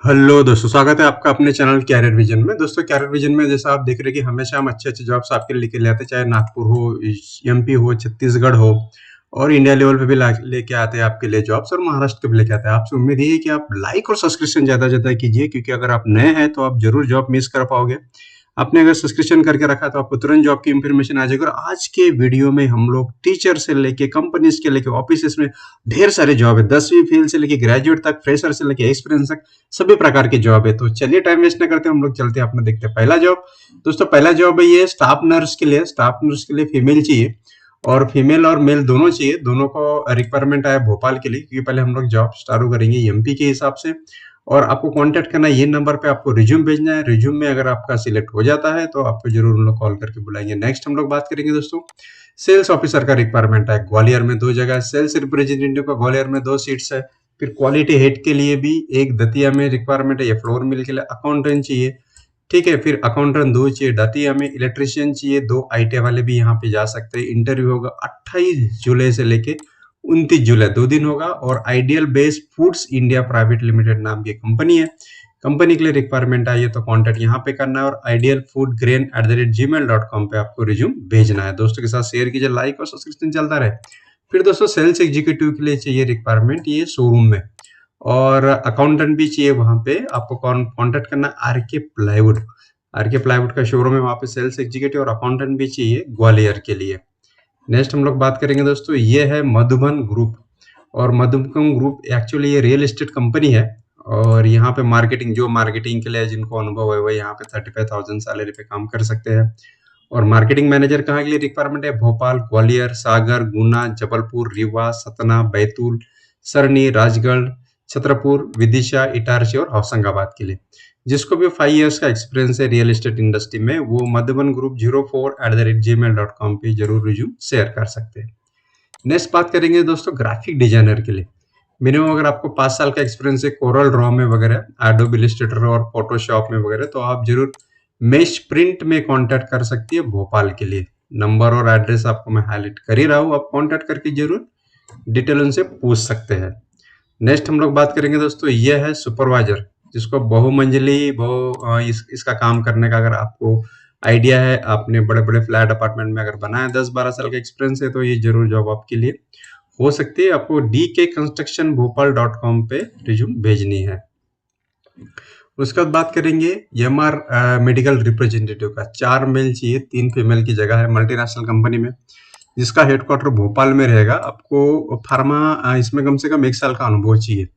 Hello दोस्तों, स्वागत है आपका अपने चैनल कैरियर विजन में। दोस्तों, कैरियर विजन में जैसा आप देख रहे हैं कि हमेशा हम अच्छे-अच्छे जॉब्स आपके लिए लेके ले आते हैं, चाहे नागपुर हो, एमपी हो, छत्तीसगढ़ हो और इंडिया लेवल पे भी ला लेके आते हैं आपके लिए जॉब्स और महाराष्ट्र के भी लेके आते हैं। आपसे उम्मीद यही है कि आप लाइक और सब्सक्रिप्शन ज़्यादा से ज़्यादा कीजिए, क्योंकि अगर आप नए हैं तो आप ज़रूर जॉब मिस कर पाओगे। आपने अगर सब्सक्रिप्शन करके रखा है तो आपको तुरंत जॉब की इन्फॉर्मेशन आ जाएगी। और आज के वीडियो में हम लोग टीचर से लेके कंपनीज के लेके ऑफिसेस में ढेर सारे जॉब है, 10वीं फेल से लेके ग्रेजुएट तक, फ्रेशर से लेके एक्सपीरियंस तक सभी प्रकार के जॉब है। तो चलिए टाइम वेस्ट ना करते हम लोग चलते हैं अपना देखते हैं पहला जॉब। दोस्तों, पहला जॉब है ये स्टाफ नर्स के लिए। स्टाफ नर्स के लिए फीमेल चाहिए और फीमेल और मेल दोनों चाहिए। दोनों को रिक्वायरमेंट आया भोपाल के लिए, क्योंकि पहले हम लोग जॉब चालू करेंगे एमपी के हिसाब से। और आपको कांटेक्ट करना है ये नंबर पे, आपको रिज्यूम भेजना है। रिज्यूम में अगर आपका सिलेक्ट हो जाता है तो आपको जरूर उन लोग कॉल करके बुलाएंगे। नेक्स्ट हम लोग बात करेंगे दोस्तों, सेल्स ऑफिसर का रिक्वायरमेंट है। ग्वालियर में 2 जगह, सेल्स रिप्रेजेंटेटिव का ग्वालियर में 2 सीट्स है। फिर क्वालिटी हेड के लिए भी एक दतिया में रिक्वायरमेंट है, या फ्लोर मिल के लिए अकाउंटेंट चाहिए। ठीक है, फिर अकाउंटेंट 2 चाहिए दतिया में, इलेक्ट्रिशियन चाहिए 2, आईटीआई वाले भी यहाँ पे जा सकते हैं। इंटरव्यू होगा 28 जुलाई से लेके 29 जुलाई, 2 दिन होगा। और ideal base foods India private limited नाम की कंपनी है। कंपनी के लिए रिक्वायरमेंट आई है तो कॉन्टेक्ट यहाँ पे करना है। और idealfoodgrain@gmail.com पे आपको रिज्यूम भेजना है। दोस्तों के साथ शेयर कीजिए, लाइक और सब्सक्रिप्शन चलता रहे। फिर दोस्तों, सेल्स एग्जीक्यूटिव के लिए चाहिए रिक्वायरमेंट, ये शोरूम में। और अकाउंटेंट भी चाहिए वहां पे। आपको कॉन्टेक्ट करना आरके प्लाईवुड। आरके प्लाईवुड का शोरूम है, वहां पे सेल्स एग्जीक्यूटिव और अकाउंटेंट भी चाहिए ग्वालियर के लिए। नेक्स्ट हम लोग बात करेंगे दोस्तों, ये है मधुबन ग्रुप। और मधुबन ग्रुप एक्चुअली ये रियल एस्टेट कंपनी है। और यहाँ पे मार्केटिंग के लिए जिनको अनुभव है वो यहाँ पे 35,000 सैलरी पे काम कर सकते हैं। और मार्केटिंग मैनेजर कहाँ के लिए रिक्वायरमेंट है? भोपाल, ग्वालियर, सागर, गुना, जबलपुर, रीवा, सतना, बैतूल, सरनी, राजगढ़, छतरपुर, विदिशा, इटारसी और होशंगाबाद के लिए। जिसको भी 5 इयर्स का एक्सपीरियंस है रियल एस्टेट इंडस्ट्री में, वो मधुबन ग्रुप 04@gmail.com पे जरूर रिज्यूम शेयर कर सकते हैं। नेक्स्ट बात करेंगे दोस्तों, ग्राफिक डिजाइनर के लिए। मिनिमम अगर आपको 5 साल का एक्सपीरियंस है कोरल ड्रॉ में वगैरह, एडोब इलस्ट्रेटर और फोटोशॉप में वगैरह, तो आप जरूर मेश प्रिंट में कांटेक्ट कर सकती है भोपाल के लिए। नंबर और एड्रेस आपको मैं हाईलाइट कर ही रहा हूँ, आप कांटेक्ट करके जरूर डिटेल उनसे पूछ सकते हैं। नेक्स्ट हम लोग बात करेंगे दोस्तों, ये है सुपरवाइजर, जिसको इसका काम करने का अगर आपको आइडिया है, आपने बड़े बड़े फ्लैट अपार्टमेंट में अगर बनाया, 10-12 साल का एक्सपीरियंस है, तो ये जरूर जॉब आपके लिए हो सकती है। आपको dkconstructionbhopal.com पे रिज्यूम भेजनी है। उसके बाद बात करेंगे एमआर मेडिकल रिप्रेजेंटेटिव का। 4 मेल चाहिए, 3 फीमेल की जगह है, मल्टीनेशनल कंपनी में, जिसका हेडक्वार्टर भोपाल में रहेगा। आपको फार्मा इसमें कम से कम 1 साल का अनुभव चाहिए।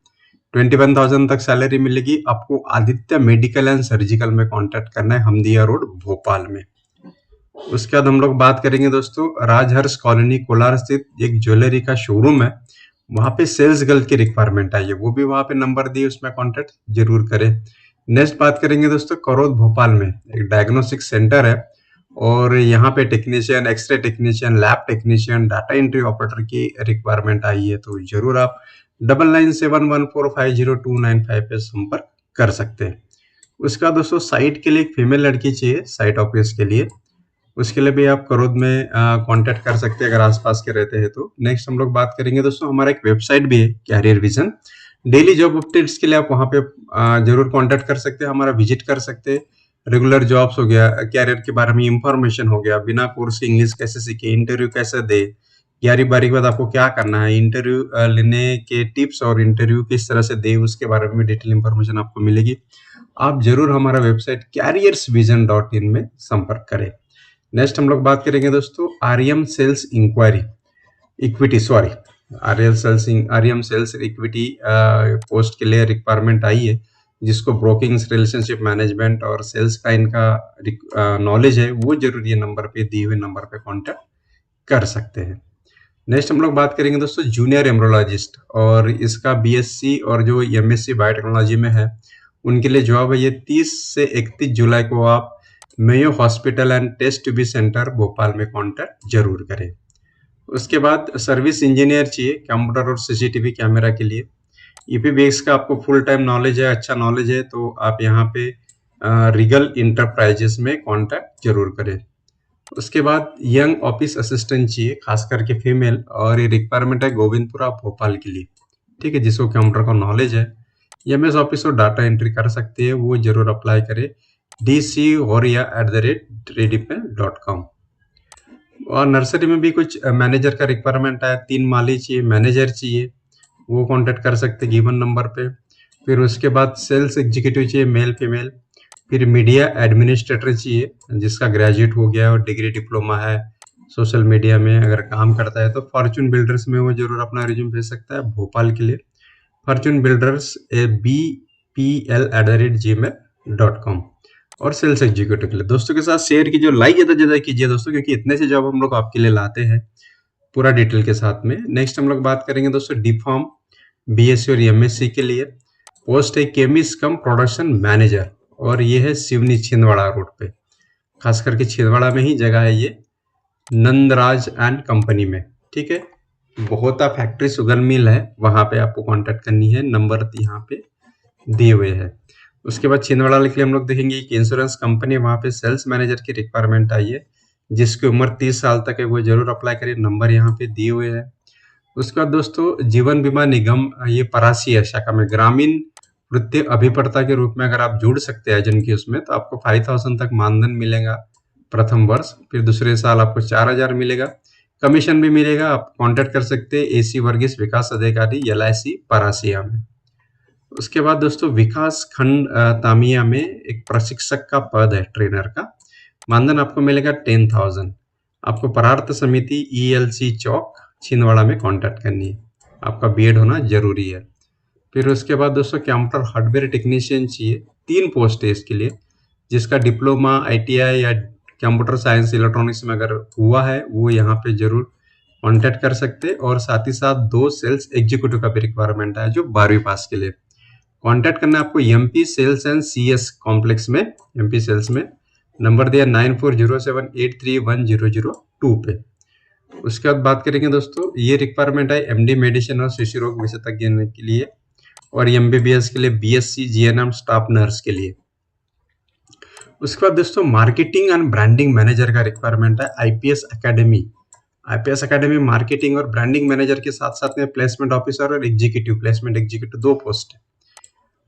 21,000 तक सैलरी मिलेगी। आपको आदित्य मेडिकल एंड सर्जिकल में कांटेक्ट करना है, हमदिया रोड, भोपाल में। उसके बाद हम लोग बात करेंगे दोस्तों, राजहर्ष कॉलोनी कोलार स्थित एक ज्वेलरी का शोरूम है, वहां पे सेल्स गर्ल की रिक्वायरमेंट आई है। वो भी वहां पे नंबर दिए, उसमें कांटेक्ट जरूर करें। नेक्स्ट बात करेंगे दोस्तों, करोद भोपाल में एक डायग्नोस्टिक सेंटर है। और यहाँ पे technician, X ray technician, lab technician, data entry operator की रिक्वायरमेंट आई है। तो जरूर आप 9971145029 पे संपर्क कर सकते हैं। उसका दोस्तों, साइट के लिए एक फीमेल लड़की चाहिए, साइट ऑफिस के लिए। उसके लिए भी आप करोद में कांटेक्ट कर सकते हैं अगर आसपास के रहते हैं तो। नेक्स्ट हम लोग बात करेंगे दोस्तों, हमारा एक वेबसाइट भी है, career vision. Daily job updates के लिए आप वहाँ पे जरूर कांटेक्ट कर सकते हैं, हमारा विजिट कर सकते हैं। रेगुलर जॉब्स हो गया, कैरियर के बारे में इंफॉर्मेशन हो गया, बिना कोर्स के इंग्लिश कैसे सीखे, इंटरव्यू कैसे दे, 11वीं 12वीं के बाद आपको क्या करना है, इंटरव्यू लेने के टिप्स और इंटरव्यू किस तरह से दे, उसके बारे में डिटेल इंफॉर्मेशन आपको मिलेगी। आप जरूर हमारा वेबसाइट careersvision.in में संपर्क करें। नेक्स्ट हम लोग बात करेंगे दोस्तों, Aryam sales inquiry equity sorry Aryam sales equity post के लिए रिक्वायरमेंट आई है। जिसको ब्रोकिंग, रिलेशनशिप मैनेजमेंट और सेल्स का इनका नॉलेज है, वो जरूर ये नंबर पे, दिए हुए नंबर पे कांटेक्ट कर सकते हैं। नेक्स्ट हम लोग बात करेंगे दोस्तों, जूनियर एम्ब्रोलॉजिस्ट। और इसका बीएससी और जो एमएससी बायोटेक्नोलॉजी में है, उनके लिए जॉब है ये। 30 से 31 जुलाई को आप Mayo hospital and test tube centre Bhopal में कांटेक्ट जरूर करें। उसके बाद सर्विस इंजीनियर चाहिए, कंप्यूटर और सीसीटीवी कैमरा के लिए। ईपीबीएक्स का आपको फुल टाइम नॉलेज है, अच्छा नॉलेज है, तो आप यहाँ पे रिगल इंटरप्राइजेस में कांटेक्ट जरूर करें। उसके बाद यंग ऑफिस असिस्टेंट चाहिए, खास करके फीमेल, और ये रिक्वायरमेंट है गोविंदपुरा भोपाल के लिए। ठीक है, जिसको कंप्यूटर का नॉलेज है। एमएस ऑफिस और डाटा एंट्री कर सकती है, वो जरूर अप्लाई करें dc@redipel.com। और नर्सरी में भी कुछ मैनेजर का रिक्वायरमेंट है, 3 माली चाहिए, मैनेजर चाहिए, वो कांटेक्ट कर सकते हैं गिवन नंबर पे। फिर उसके बाद सेल्स एग्जीक्यूटिव चाहिए, मेल फीमेल। फिर मीडिया एडमिनिस्ट्रेटर चाहिए जिसका ग्रेजुएट हो गया और डिग्री डिप्लोमा है, सोशल मीडिया में अगर काम करता है तो फॉर्चून बिल्डर्स में वो जरूर अपना रिज्यूम भेज सकता है, भोपाल के लिए फॉर्चून बिल्डर्स bpl@gmail.com। और सेल्स एग्जीक्यूटिव के लिए दोस्तों के साथ शेयर कीजिए, लाइक ज्यादा कीजिए दोस्तों, क्योंकि इतने से जॉब हम लोग आपके लिए लाते हैं पूरा डिटेल के साथ में। नेक्स्ट हम लोग बात करेंगे दोस्तों डी फॉर्म, बीएससी और एमएससी के लिए पोस्ट है केमिस्ट कम प्रोडक्शन मैनेजर, और ये है सिवनी छिंदवाड़ा रोड पे, खास करके छिंदवाड़ा में ही जगह है ये, नंदराज एंड कंपनी में। ठीक है, बहुता फैक्ट्री शुगर मिल है, वहां पे आपको कांटेक्ट करनी है, नंबर यहाँ पे दिए हुए हैं। उसके बाद छिंदवाड़ा के लिए हम लोग देखेंगे कि इंश्योरेंस कंपनी, वहां पे सेल्स मैनेजर की रिक्वायरमेंट आई है, जिसकी उम्र 30 साल तक है वो जरूर अप्लाई करें, नंबर यहाँ पे दिए हुए हैं। उसके बाद दोस्तों जीवन बीमा निगम, ये परासी है शाखा में, ग्रामीण वृत्ति अभिकर्ता के रूप में अगर आप जुड़ सकते हैं एजेंट की उसमें, तो आपको 5000 तक मानधन मिलेगा प्रथम वर्ष, फिर दूसरे साल आपको 4000 मिलेगा, कमीशन भी मिलेगा। आप कांटेक्ट कर सकते हैं एसी वर्गीस विकास अधिकारी LIC परासिया में। उसके बाद दोस्तों विकास खंड तामिया में एक प्रशिक्षक का पद है, ट्रेनर का, मानधन आपको मिलेगा 10,000। आपको परार्थ समिति ELC चौक छिंदवाड़ा में कांटेक्ट करनी है, आपका बीएड होना जरूरी है। फिर उसके बाद दोस्तों कंप्यूटर हार्डवेयर टेक्नीशियन चाहिए, 3 पोस्ट है इसके लिए, जिसका डिप्लोमा ITI या कंप्यूटर साइंस इलेक्ट्रॉनिक्स में अगर हुआ है वो यहाँ पे जरूर कांटेक्ट कर सकते हैं। और साथ ही साथ 2 सेल्स एग्जीक्यूटिव का भी रिक्वायरमेंट है जो 12वीं पास के लिए। कांटेक्ट करना है आपको MP sales and CS complex में, MP सेल्स में, नंबर दिया 9407831002 पे। उसके बाद बात करेंगे दोस्तों, ये रिक्वायरमेंट है MD मेडिसिन और शिशु रोग विशेषज्ञ के लिए, और MBBS के लिए, BSc GNM स्टाफ नर्स के लिए। उसके बाद दोस्तों मार्केटिंग एंड ब्रांडिंग मैनेजर का रिक्वायरमेंट है, IPS अकेडमी मार्केटिंग और ब्रांडिंग मैनेजर के साथ साथ में प्लेसमेंट ऑफिसर और एग्जीक्यूटिव, प्लेसमेंट एग्जीक्यूटिव 2 पोस्ट है।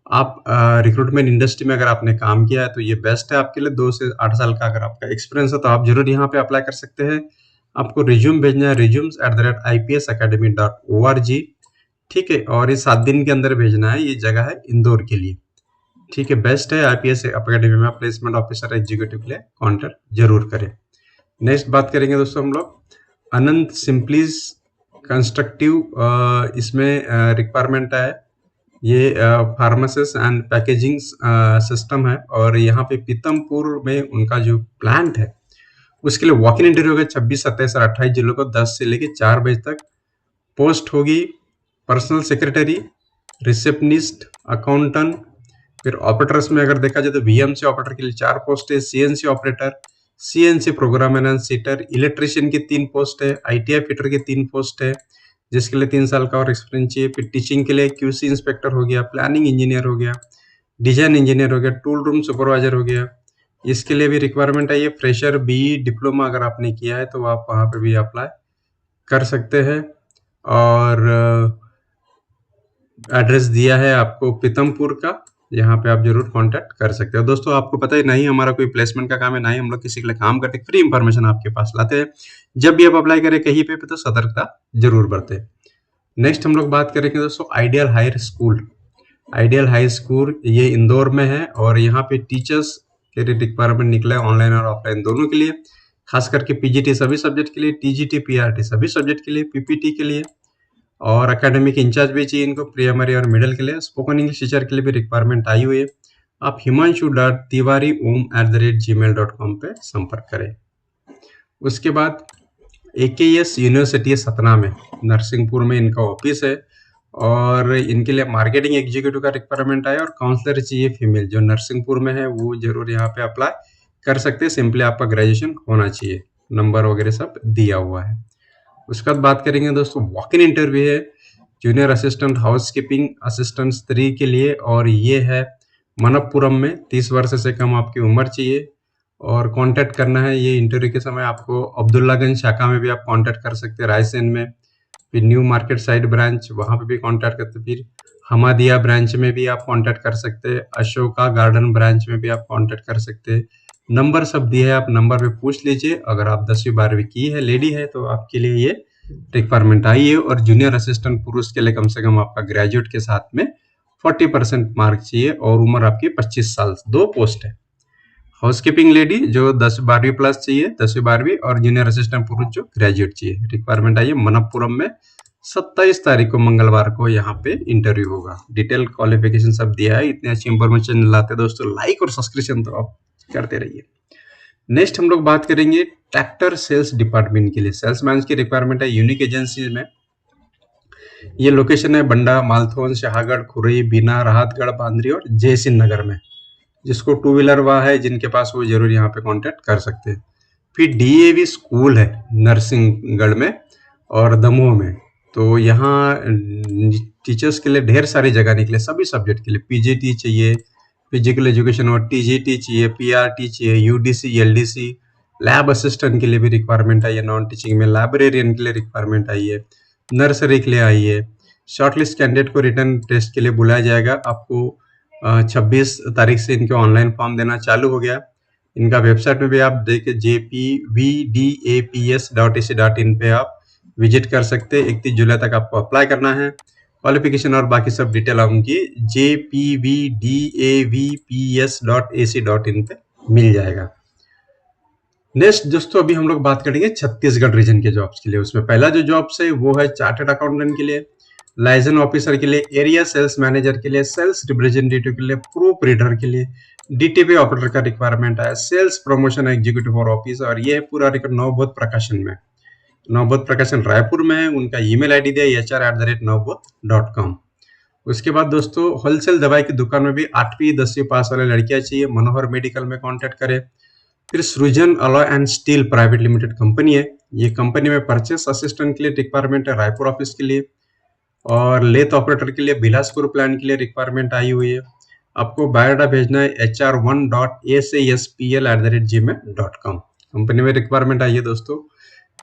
आप रिक्रूटमेंट इंडस्ट्री में अगर आपने काम किया है तो ये बेस्ट है आपके लिए, 2 से 8 साल का अगर आपका एक्सपीरियंस है तो आप जरूर यहाँ पे अप्लाई कर सकते हैं। आपको रिज्यूम भेजना है resumes@ipsacademy.org। ठीक है, और ये 7 दिन के अंदर भेजना है, ये जगह है इंदौर के लिए। ठीक है, बेस्ट है IPS अकेडमी में प्लेसमेंट ऑफिसर एग्जीक्यूटिव के लिए कांटेक्ट जरूर करें। नेक्स्ट बात करेंगे दोस्तों हम लोग अनंत सिंपलीज कंस्ट्रक्टिव, इसमें रिक्वायरमेंट है, ये फार्मासिस्ट एंड पैकेजिंग सिस्टम है, और यहाँ पे पीतमपुर में उनका जो प्लांट है उसके लिए वॉक इन इंटरव्यू होगा 26, 27 और 28 जिलों को 10 से लेकर 4 बजे तक। पोस्ट होगी पर्सनल सेक्रेटरी, रिसेप्शनिस्ट, अकाउंटेंट। फिर ऑपरेटर्स में अगर देखा जाए तो VMC ऑपरेटर के लिए 4 पोस्ट है, CNC operator, CNC program and setter, electrician की 3 पोस्ट है, ITI फिटर की 3 पोस्ट है, जिसके लिए 3 साल का और एक्सपीरियंस चाहिए। फिर टीचिंग के लिए QC इंस्पेक्टर हो गया, प्लानिंग इंजीनियर हो गया, डिजाइन इंजीनियर हो गया, टूल रूम सुपरवाइजर हो गया, इसके लिए भी रिक्वायरमेंट है। ये फ्रेशर BE डिप्लोमा अगर आपने किया है तो आप वहाँ पे भी अप्लाई कर सकते हैं। और एड्रेस दिया है आपको पीतमपुर का, यहाँ पे आप जरूर कांटेक्ट कर सकते हो। दोस्तों आपको पता ही नहीं हमारा कोई प्लेसमेंट का काम है, ना ही हम लोग किसी के लिए काम करते, फ्री इंफॉर्मेशन आपके पास लाते हैं। जब भी आप अप्लाई करें कहीं पे तो सतर्कता जरूर बरते। नेक्स्ट हम लोग बात करेंगे दोस्तों ideal high school. Ideal high school ये इंदौर में है, और यहाँ पे टीचर्स के लिए रिक्वायरमेंट निकला है, ऑनलाइन और ऑफलाइन दोनों के लिए, खास करके PGT सभी सब्जेक्ट के लिए, TGT PRT सभी सब्जेक्ट के लिए, PPT के लिए, और एकेडमिक इंचार्ज भी चाहिए इनको प्राइमरी और मिडिल के लिए। स्पोकन इंग्लिश टीचर के लिए भी रिक्वायरमेंट आई हुई है। आप himanshu.tiwari@gmail.com पे संपर्क करें। उसके बाद AKS यूनिवर्सिटी है सतना में, नरसिंहपुर में इनका ऑफिस है, और इनके लिए मार्केटिंग एग्जीक्यूटिव का रिक्वायरमेंट है, और काउंसलर चाहिए फीमेल, जो नरसिंहपुर में है वो जरूर यहाँ पे अप्लाई कर सकते हैं। सिंपली आपका ग्रेजुएशन होना चाहिए, नंबर वगैरह सब दिया हुआ है। उसके बाद बात करेंगे दोस्तों वॉक इन इंटरव्यू है जूनियर असिस्टेंट हाउसकीपिंग असिस्टेंट 3 के लिए, और ये है मनप्पुरम में, 30 वर्ष से कम आपकी उम्र चाहिए, और कांटेक्ट करना है। ये इंटरव्यू के समय आपको अब्दुल्लागंज शाखा में भी आप कांटेक्ट कर सकते हैं, रायसेन में, फिर न्यू मार्केट साइड ब्रांच वहाँ पे भी कांटेक्ट करते, फिर हमादिया ब्रांच में भी आप कांटेक्ट कर सकते हैं, अशोका गार्डन ब्रांच में भी आप कांटेक्ट कर सकते हैं। नंबर सब दिए है, आप नंबर पे पूछ लीजिए। अगर आप 10वीं 12वीं की है, लेडी है, तो आपके लिए ये रिक्वायरमेंट आई है। और जूनियर असिस्टेंट पुरुष के लिए कम से कम आपका ग्रेजुएट के साथ में 40% मार्क चाहिए और उम्र आपकी 25 साल। 2 पोस्ट है। हाउसकीपिंग लेडी जो 10-12वीं प्लस चाहिए, 10वीं 12वीं, और जूनियर असिस्टेंट पुरुष जो ग्रेजुएट चाहिए। रिक्वायरमेंट आई है मनप्पुरम में। 27 तारीख को मंगलवार को यहाँ पे इंटरव्यू होगा। डिटेल क्वालिफिकेशन सब दिया है। इतनी अच्छी इंफॉर्मेशन लाते दोस्तों, लाइक और सब्सक्रिप्शन तो आप करते रहिए। नेक्स्ट हम लोग बात करेंगे ट्रैक्टर सेल्स डिपार्टमेंट के लिए। सेल्समैन की रिक्वायरमेंट है यूनिक एजेंसी में। ये लोकेशन है बंडा, मालथोन, शाहगढ़, खुरई, बीना, राहतगढ़, बांद्री और जयसिंह नगर में। जिसको 2 व्हीलर वाह है जिनके पास, वो जरूर यहाँ पे कांटेक्ट कर सकते हैं। फिर डीएवी स्कूल है नरसिंहगढ़ में और दमोह में। तो यहाँ टीचर्स के लिए ढेर सारी जगह निकले, सभी सब्जेक्ट के लिए। पीजीटी चाहिए, फिजिकल एजुकेशन, और टीजीटी चाहिए, पीआरटी चाहिए, यूडीसी, एलडीसी, लैब असिस्टेंट के लिए भी रिक्वायरमेंट आई है। नॉन टीचिंग में लाइब्रेरियन के लिए रिक्वायरमेंट आई है, नर्सरी के लिए आई है। शॉर्टलिस्ट कैंडिडेट को रिटर्न टेस्ट के लिए बुलाया जाएगा। आपको 26 तारीख से इनके ऑनलाइन फॉर्म देना चालू हो गया। इनका वेबसाइट में भी आप देखिए, jpvdaps.ac.in पे आप विजिट कर सकते हैं। 31 जुलाई तक आपको अप्लाई करना है। क्वालिफिकेशन और बाकी सब डिटेल आपकी jpvdaps.ac.in पे मिल जाएगा। नेक्स्ट दोस्तों, अभी हम लोग बात करेंगे छत्तीसगढ़ रीजन के जॉब्स के लिए। उसमें पहला जो जॉब्स है वो है चार्टर्ड अकाउंटेंट के लिए, लाइसेंस ऑफिसर के लिए, एरिया सेल्स मैनेजर के लिए, सेल्स रिप्रेजेंटेटिव के लिए, प्रूफ रीडर के लिए, डीटीपी ऑपरेटर का रिक्वायरमेंट है, सेल्स प्रमोशन एग्जीक्यूटिव और ऑफिस। और ये पूरा रिकॉर्ड नवबोध प्रकाशन में, नवबोध प्रकाशन रायपुर में है। उनका ईमेल आईडी दिया hr@navboth.com। उसके बाद दोस्तों, होलसेल दवाई की दुकान में भी 8वीं 10वीं पास वाले लड़कियां चाहिए। मनोहर मेडिकल में कॉन्टेक्ट करें। फिर सृजन alloy and steel private limited company है। ये कंपनी में परचेस असिस्टेंट के लिए रिक्वायरमेंट है, रायपुर ऑफिस के लिए। और लेथ ऑपरेटर के लिए बिलासपुर प्लांट के लिए रिक्वायरमेंट आई हुई है। आपको बायोडाटा भेजना है hr1.saspl@gmail.com। कंपनी में रिक्वायरमेंट आई है दोस्तों।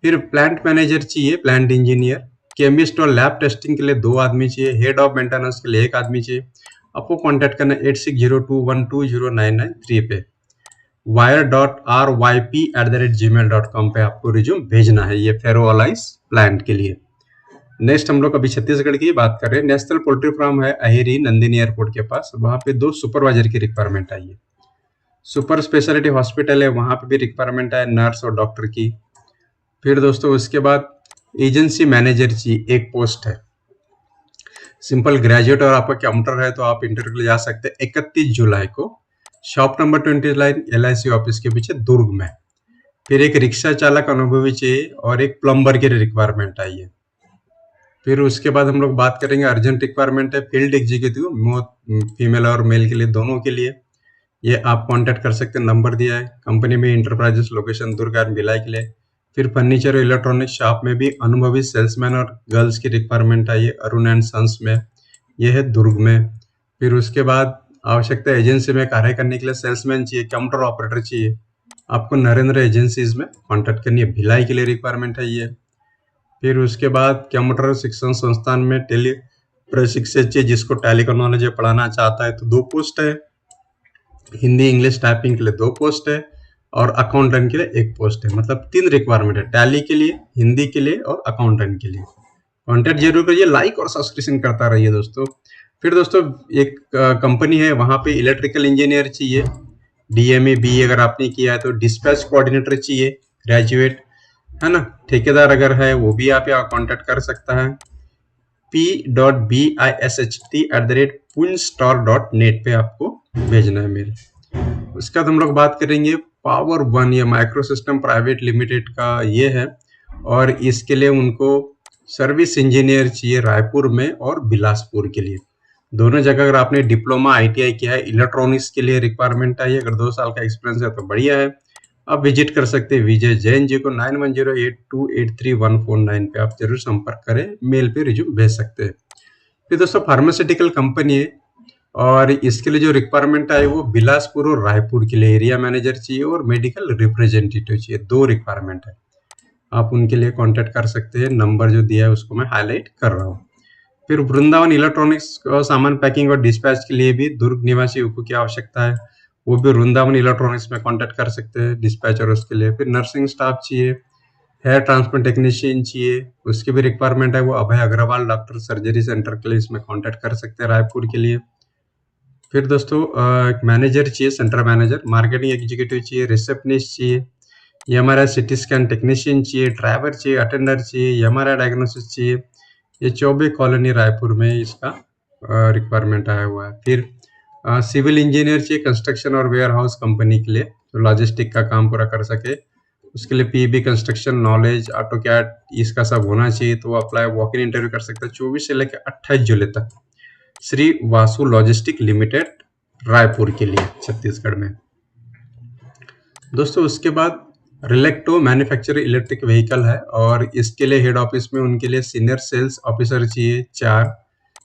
फिर प्लांट मैनेजर चाहिए, प्लांट इंजीनियर, केमिस्ट और लैब टेस्टिंग के लिए 2 आदमी चाहिए, हेड ऑफ मेंटेनेंस के लिए 1 आदमी चाहिए। आपको कॉन्टैक्ट करना है 8602120993 पे। wire.ryp@gmail.com पे आपको रिज्यूम भेजना है। ये फेरोअलाइज प्लांट के लिए। नेक्स्ट हम लोग अभी छत्तीसगढ़ की बात कर रहे हैं। नेशनल पोल्ट्री फार्म है अहेरी, नंदिनी एयरपोर्ट के पास। वहां पे 2 सुपरवाइजर की रिक्वायरमेंट आई है। सुपर स्पेशलिटी हॉस्पिटल है, वहां पे भी रिक्वायरमेंट है नर्स और डॉक्टर की। फिर दोस्तों उसके बाद एजेंसी मैनेजर चाहिए, 1 पोस्ट है। सिंपल ग्रेजुएट और आपका कंप्यूटर है तो आप इंटरव्यू के लिए जा सकते हैं। 31 जुलाई को shop number 29 line LIC office के पीछे दुर्ग में। फिर एक रिक्शा चालक अनुभवी चाहिए और एक प्लम्बर की रिक्वायरमेंट आई है। फिर उसके बाद हम लोग बात करेंगे, अर्जेंट रिक्वायरमेंट है फील्ड एग्जीक्यूटिव, फीमेल और मेल के लिए, दोनों के लिए। ये आप कांटेक्ट कर सकते हैं, नंबर दिया है। कंपनी में इंटरप्राइजेस, लोकेशन दुर्ग और भिलाई के लिए। फिर फर्नीचर और इलेक्ट्रॉनिक शॉप में भी अनुभवी सेल्समैन और गर्ल्स की रिक्वायरमेंट आई है, अरुण एंड सन्स में। यह है दुर्ग में। फिर उसके बाद आवश्यकता एजेंसी में कार्य करने के लिए सेल्समैन चाहिए, कंप्यूटर ऑपरेटर चाहिए। आपको नरेंद्र एजेंसीज में कॉन्टैक्ट करनी है, भिलाई के लिए रिक्वायरमेंट है ये। फिर उसके बाद कंप्यूटर शिक्षण संस्थान में टेली प्रशिक्षक चाहिए, जिसको टैली का नॉलेज पढ़ाना चाहता है तो 2 पोस्ट है। हिंदी इंग्लिश टाइपिंग के लिए 2 पोस्ट है और अकाउंटेंट के लिए 1 पोस्ट है। मतलब 3 रिक्वायरमेंट है, टैली के लिए, हिंदी के लिए और अकाउंटेंट के लिए। कॉन्टैक्ट जरूर करिए, लाइक और सब्सक्रिप्शन करता रहिए दोस्तों। फिर दोस्तों एक कंपनी है, वहां पे इलेक्ट्रिकल इंजीनियर चाहिए, DME BE अगर आपने किया है तो। डिस्पैच कोऑर्डिनेटर चाहिए, ग्रेजुएट है ना। ठेकेदार अगर है वो भी आप यहाँ कॉन्टेक्ट कर सकता है। p.bisht@punstar.net पे आपको भेजना है मेल। उसके बाद हम लोग बात करेंगे पावर वन, ये माइक्रो सिस्टम प्राइवेट लिमिटेड का ये है। और इसके लिए उनको सर्विस इंजीनियर चाहिए रायपुर में और बिलासपुर के लिए। दोनों जगह अगर आपने डिप्लोमा ITI किया है। इलेक्ट्रॉनिक्स के लिए रिक्वायरमेंट आई है, अगर 2 साल का एक्सपीरियंस है तो बढ़िया है। आप विजिट कर सकते हैं विजय जैन जी को। 9108283149 पे आप जरूर संपर्क करें, मेल पे रिज्यूम भेज सकते हैं। फिर दोस्तों फार्मास्यूटिकल कंपनी है और इसके लिए जो रिक्वायरमेंट है वो बिलासपुर और रायपुर के लिए एरिया मैनेजर चाहिए और मेडिकल रिप्रेजेंटेटिव चाहिए। 2 रिक्वायरमेंट है, आप उनके लिए कांटेक्ट कर सकते हैं। नंबर जो दिया है उसको मैं हाईलाइट कर रहा हूँ। फिर वृंदावन इलेक्ट्रॉनिक्स सामान पैकिंग और डिस्पैच के लिए भी दुर्ग निवासी उपू की आवश्यकता है, वो भी वृंदावन इलेक्ट्रॉनिक्स में कॉन्टैक्ट कर सकते हैं डिस्पैचर उसके लिए। फिर नर्सिंग स्टाफ चाहिए, हेयर ट्रांसप्लांट टेक्नीशियन चाहिए, उसकी भी रिक्वायरमेंट है, वो अभय अग्रवाल डॉक्टर सर्जरी सेंटर के लिए इसमें कॉन्टैक्ट कर सकते हैं रायपुर के लिए। फिर दोस्तों एक मैनेजर चाहिए, सेंटर मैनेजर, मार्केटिंग एग्जीक्यूटिव चाहिए, रिसेप्शनिस्ट चाहिए, एमआरआई सिटी स्कैन टेक्नीशियन चाहिए, ड्राइवर चाहिए, अटेंडर चाहिए, एमआरआई डायग्नोसिस चाहिए। ये 24 कॉलोनी रायपुर में इसका रिक्वायरमेंट आया हुआ है। फिर सिविल इंजीनियर चाहिए कंस्ट्रक्शन और वेयर हाउस कंपनी के लिए, जो लॉजिस्टिक का काम पूरा कर सके, उसके लिए PB construction knowledge, AutoCAD इसका सब होना चाहिए, तो वो अप्लाई वॉक इन इंटरव्यू कर सकता है 24 से लेकर 28 जुलाई तक, श्री वासु लॉजिस्टिक लिमिटेड रायपुर के लिए छत्तीसगढ़ में। दोस्तों उसके बाद रिलेक्टो मैन्युफैक्चर इलेक्ट्रिक व्हीकल है, और इसके लिए हेड ऑफिस में उनके लिए सीनियर सेल्स ऑफिसर चाहिए 4,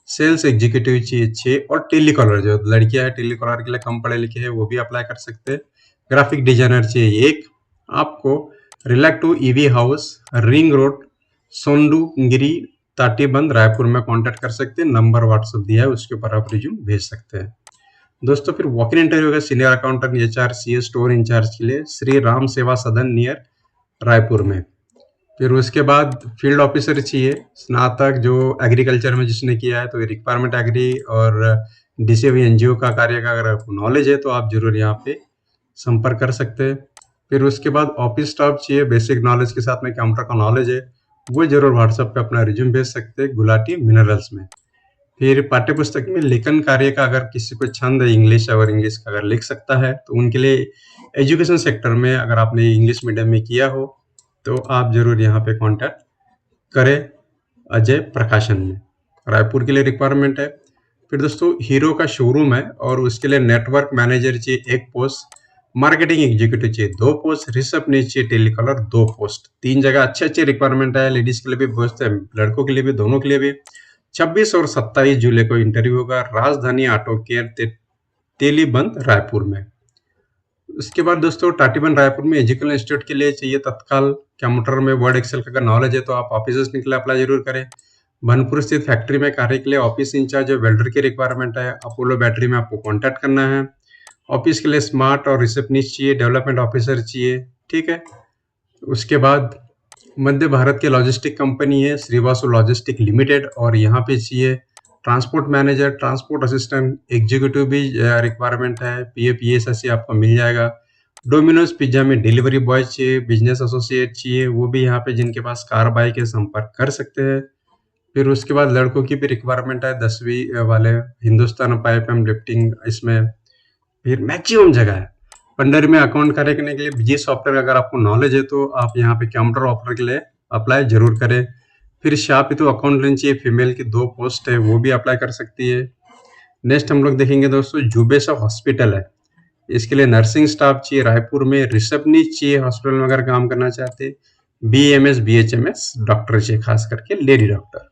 सेल्स एग्जीक्यूटिव चाहिए 6, और टेलीकॉलर, जो लड़कियां है टेलीकॉलर के लिए कम पढ़े लिखे हैं वो भी अप्लाई कर सकते हैं। ग्राफिक डिजाइनर चाहिए 1। आपको Relecto EV house, ring road, Sondugiri, Tatibandh, Raipur में कॉन्टैक्ट कर सकते हैं। नंबर व्हाट्सएप दिया है, उसके ऊपर आप रिज्यूम भेज सकते हैं। दोस्तों फिर वॉक इन इंटरव्यू का senior accountant HR CA store incharge के लिए श्री राम सेवा सदन नियर रायपुर में। फिर उसके बाद फील्ड ऑफिसर चाहिए स्नातक, जो एग्रीकल्चर में जिसने किया है, तो रिक्वायरमेंट एग्री और डीसीवी एनजीओ का कार्य का अगर आपको नॉलेज है तो आप जरूर यहाँ पे संपर्क कर सकते हैं। फिर उसके बाद ऑफिस स्टाफ चाहिए, बेसिक नॉलेज के साथ में कंप्यूटर का नॉलेज है, वो जरूर व्हाट्सएप पे अपना रिज्यूम भेज सकते हैं गुलाटी मिनरल्स में। फिर पाठ्य पुस्तक में लेखन कार्य का अगर किसी को छंद है इंग्लिश और इंग्लिश का अगर लिख सकता है, तो उनके लिए एजुकेशन सेक्टर में अगर आपने इंग्लिश मीडियम में किया हो तो आप जरूर यहाँ पे कांटेक्ट करें अजय प्रकाशन में, रायपुर के लिए रिक्वायरमेंट है। फिर दोस्तों हीरो का शोरूम है और उसके लिए नेटवर्क मैनेजर चाहिए 1 पोस्ट, मार्केटिंग एग्जीक्यूटिव चाहिए 2 पोस्ट, रिसेप्शनिस्ट चाहिए टेलीकॉलर 2 पोस्ट। 3 जगह अच्छे रिक्वायरमेंट है, लेडीज के लिए भी पोस्ट है, लड़कों के लिए भी, दोनों के लिए भी। 26 और 27 जुलाई को इंटरव्यू होगा, राजधानी ऑटो केयर तेलीबंद रायपुर में। उसके बाद दोस्तों टाटीबंद रायपुर में एजुकेशनल इंस्टीट्यूट के लिए चाहिए तत्काल कंप्यूटर में वर्ड एक्सेल का नॉलेज है तो आप ऑफिसर्स के लिए अप्लाई जरूर करें। भनपुर स्थित फैक्ट्री में कार्य के लिए ऑफिस इंचार्ज वेल्डर की रिक्वायरमेंट है, अपोलो बैटरी में आपको कॉन्टैक्ट करना है। ऑफिस के लिए स्मार्ट और रिसेप्शनिस्ट चाहिए, डेवलपमेंट ऑफिसर चाहिए, ठीक है। उसके बाद मध्य भारत के लॉजिस्टिक कंपनी है श्रीवासु लॉजिस्टिक लिमिटेड, और यहाँ पे चाहिए transport manager, transport assistant, executive भी रिक्वायरमेंट है, पीएसएससी आपको मिल जाएगा। डोमिनोज पिज्जा में डिलीवरी बॉय चाहिए, बिजनेस एसोसिएट चाहिए, वो भी यहाँ पे जिनके पास कार बाइक है संपर्क कर सकते हैं। फिर उसके बाद लड़कों की भी रिक्वायरमेंट है 10वीं वाले, हिंदुस्तान पाइप एंड लिफ्टिंग इसमें फिर मैक्सिमम जगह है। पंडरी में अकाउंट कार्य करने के लिए बीजी सॉफ्टवेयर अगर आपको नॉलेज है तो आप यहाँ पे कंप्यूटर ऑपरेटर के लिए अप्लाई जरूर करें। फिर शापितो अकाउंटेंट चाहिए, फीमेल की 2 पोस्ट है, वो भी अप्लाई कर सकती है। नेक्स्ट हम लोग देखेंगे दोस्तों जुबेसा हॉस्पिटल है, इसके लिए नर्सिंग स्टाफ चाहिए रायपुर में, रिसेप्शनिस्ट चाहिए हॉस्पिटल में अगर काम करना चाहते, BMS BHMS डॉक्टर चाहिए, खास करके लेडी डॉक्टर।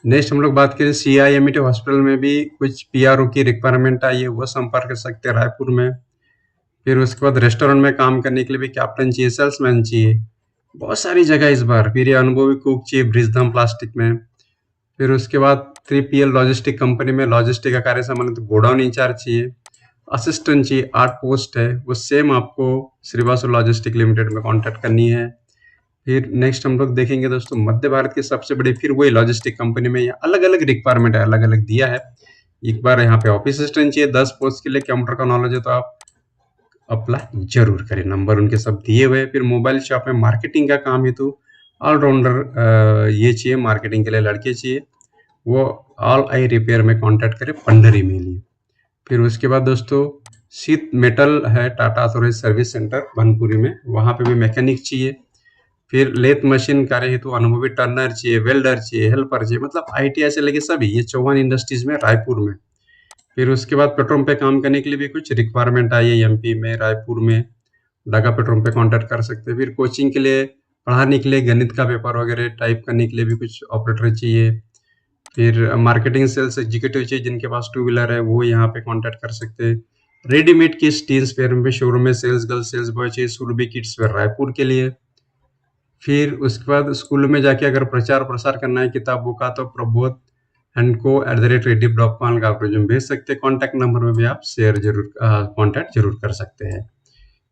नेक्स्ट हम लोग बात करें CIMT हॉस्पिटल में भी कुछ PRO की रिक्वायरमेंट आई है, वो संपर्क कर सकते हैं रायपुर में। फिर उसके बाद रेस्टोरेंट में काम करने के लिए भी कैप्टन चाहिए, सेल्समैन चाहिए, बहुत सारी जगह इस बार। फिर ये अनुभवी कुक चाहिए ब्रिजधाम प्लास्टिक में। फिर उसके बाद 3PL लॉजिस्टिक कंपनी में लॉजिस्टिक का कार्य संबंधित गोडाउन इंचार्ज चाहिए, असिस्टेंट चाहिए, 8 पोस्ट है, वो सेम आपको श्रीवासु लॉजिस्टिक लिमिटेड में कॉन्टैक्ट करनी है। फिर नेक्स्ट हम लोग देखेंगे दोस्तों मध्य भारत की सबसे बड़ी फिर वही लॉजिस्टिक कंपनी में, अलग अलग रिक्वायरमेंट है, अलग अलग दिया है। एक बार यहाँ पे ऑफिस असिस्टेंट चाहिए 10 पोस्ट के लिए, कंप्यूटर का नॉलेज है तो आप अप्लाई जरूर करें, नंबर उनके सब दिए हुए। फिर मोबाइल शॉप में मार्केटिंग का काम है तो ऑलराउंडर ये चाहिए, मार्केटिंग के लिए लड़के चाहिए, वो ऑल आई रिपेयर में कांटेक्ट करें पंडरी में लिए। फिर उसके बाद दोस्तों शीत मेटल है Tata authorise service centre Banpuri में, वहाँ पे भी मैकेनिक चाहिए। फिर लेथ मशीन कार्य हेतु अनुभवी टर्नर चाहिए, वेल्डर चाहिए, हेल्पर चाहिए, मतलब ITI से लेके सभी, ये 54 इंडस्ट्रीज में रायपुर में। फिर उसके बाद पेट्रोल पे काम करने के लिए भी कुछ रिक्वायरमेंट आई है MP में, रायपुर में डागा पेट्रोल पे कांटेक्ट कर सकते हैं। फिर कोचिंग के लिए पढ़ाने के लिए गणित का पेपर वगैरह टाइप करने के लिए भी कुछ ऑपरेटर चाहिए। फिर मार्केटिंग सेल्स एग्जीक्यूटिव चाहिए, जिनके पास 2 व्हीलर है वो यहाँ पे कांटेक्ट कर सकते हैं। रेडीमेड की टीन्स फेयर में शोरूम में सेल्स गर्ल सेल्स बॉय चाहिए, सुरभि किड्स वेयर रायपुर के लिए। फिर उसके बाद स्कूल में जाके अगर प्रचार प्रसार करना है किताबों का तो प्रबोध handco@rediff.com का आप रिज्यूम भेज सकते हैं। कॉन्टैक्ट नंबर में भी आप शेयर ज़रूर कॉन्टैक्ट ज़रूर कर सकते हैं।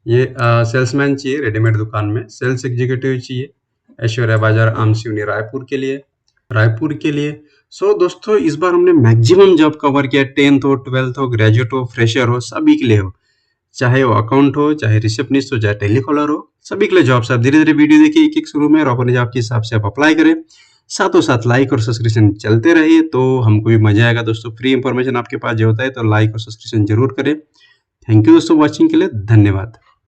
ये सेल्समैन चाहिए रेडीमेड दुकान में, सेल्स एग्जीक्यूटिव चाहिए ऐश्वर्या बाजार आमसिवनी रायपुर के लिए। सो दोस्तों इस बार हमने मैक्सिमम जॉब कवर किया, 10th हो, 12th हो, ग्रेजुएट हो, फ्रेशर हो, सभी के लिए हो, चाहे वो अकाउंट हो, चाहे रिसेप्शनिस्ट हो, चाहे टेलीकॉलर हो, सभी के लिए जॉब्स। आप धीरे धीरे वीडियो देखिए एक एक शुरू में और अपने जॉब के हिसाब से आप अप्लाई करें, साथों साथ लाइक और सब्सक्रिप्शन चलते रहिए तो हमको भी मजा आएगा दोस्तों। फ्री इंफॉर्मेशन आपके पास जो होता है तो लाइक और सब्सक्रिप्शन जरूर करें। थैंक यू दोस्तों वॉचिंग के लिए, धन्यवाद।